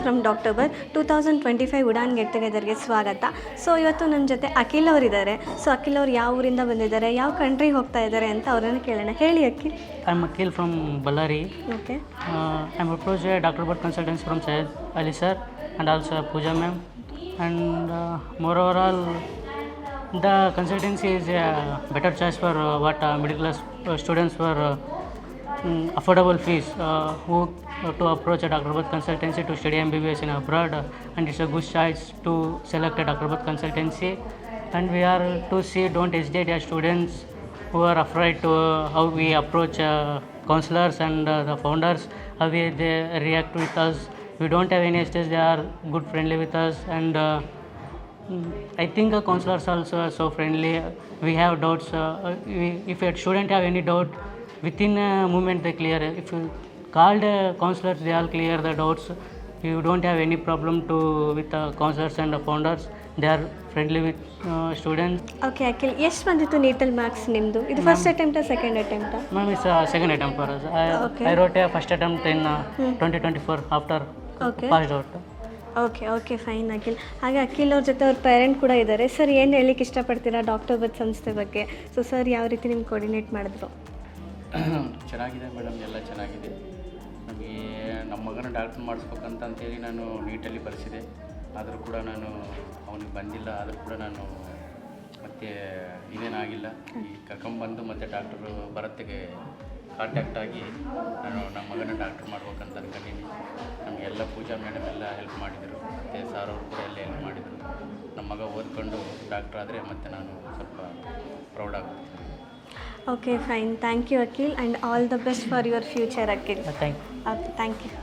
From ಡಾಕ್ಟೋಬರ್ 2025 Udan get ಟುಗೆದರ್ಗೆ ಸ್ವಾಗತ. So ಇವತ್ತು ನಮ್ಮ ಜೊತೆ ಅಖಿಲ್ ಅವರಿದ್ದಾರೆ. ಸೊ ಅಖಿಲ್ ಅವ್ರು ಯಾವ ಊರಿಂದ ಬಂದಿದ್ದಾರೆ, ಯಾವ ಕಂಟ್ರಿಗೆ ಹೋಗ್ತಾ ಇದ್ದಾರೆ ಅಂತ ಅವರನ್ನು ಕೇಳೋಣ. ಹೇಳಿ Akhil. I'm Akhil from Ballari. Okay I'm approached Dr. Bhatt Consultants from Syed Ali sir and also Pooja ma'am. And moreover all, the consultancy is a better choice for what middle class students for affordable fees who to approach a Dr. Bhatt Consultancy to study MBBS in abroad, and it's a good choice to select a Dr. Bhatt Consultancy. And we are to see, don't hesitate as students who are afraid to how we approach counselors and the founders, how they react with us. We don't have any hesitation, they are good friendly with us. And I think counselors also are so friendly. We have doubts, if a student have any doubt, within a moment they clear. If you called counselors, they all clear the doubts. You don't have any problem to with counselors and the founders. They are friendly with students. Okay Akhil, ಎಷ್ಟು ಬಂದಿತ್ತು ನೀಟಲ್ಲಿ marks ನಿಮ್ಮದು? ಇದು first ಅಟೆಂಪ್ಟಾ second ಅಟೆಂಪ್ಟಾ? Ma'am, it's a second attempt for us. Okay. I wrote a first attempt in 2024 after Okay. passed out. Okay fine Akhil. ಹಾಗೆ ಅಖಿಲ್ ಅವ್ರ ಜೊತೆ ಅವ್ರ ಪೇರೆಂಟ್ ಕೂಡ ಇದ್ದಾರೆ. ಸರ್, ಏನು ಹೇಳಲಿಕ್ಕೆ ಇಷ್ಟಪಡ್ತೀರಾ ಡಾಕ್ಟರ್ ಬತ್ ಸಂಸ್ಥೆ ಬಗ್ಗೆ? ಸೊ ಸರ್ ಯಾವ ರೀತಿ ನಿಮ್ಗೆ ಕೋರ್ಡಿನೇಟ್ ಮಾಡಿದ್ರು? ಚೆನ್ನಾಗಿದೆ ಮೇಡಮ್, ಎಲ್ಲ ಚೆನ್ನಾಗಿದೆ. ನಮಗೆ ನಮ್ಮ ಮಗನ ಡಾಕ್ಟ್ರ್ ಮಾಡಿಸ್ಬೇಕಂತೇಳಿ ನಾನು ನೀಟಲ್ಲಿ ಬರೆಸಿದೆ. ಆದರೂ ಕೂಡ ನಾನು ಅವನಿಗೆ ಬಂದಿಲ್ಲ. ಆದರೂ ಕೂಡ ನಾನು ಮತ್ತೆ ಇದೇನಾಗಿಲ್ಲ. ಈ ಕರ್ಕೊಂಬಂದು ಮತ್ತು ಡಾಕ್ಟರು ಭರತ್ಗೆ ಕಾಂಟ್ಯಾಕ್ಟ್ ಆಗಿ ನಾನು ನಮ್ಮ ಮಗನ ಡಾಕ್ಟ್ರ್ ಮಾಡ್ಬೇಕಂತ ಅನ್ಕೊಂಡಿದ್ದೀನಿ. ನಮಗೆಲ್ಲ ಪೂಜಾ ಮೇಡಮ್ ಎಲ್ಲ ಹೆಲ್ಪ್ ಮಾಡಿದರು, ಮತ್ತು ಸಾರ್ ಅವರು ಕೂಡ ಎಲ್ಲ ಹೆಲ್ಪ್ ಮಾಡಿದರು. ನಮ್ಮ ಮಗ ಓದ್ಕೊಂಡು ಡಾಕ್ಟ್ರ್ ಆದರೆ ಮತ್ತು ನಾನು ಸ್ವಲ್ಪ ಪ್ರೌಡ್ ಆಗ್ತೀನಿ. Okay fine, thank you Akhil, and all the best for your future Akhil. Thank you. Okay, thank you.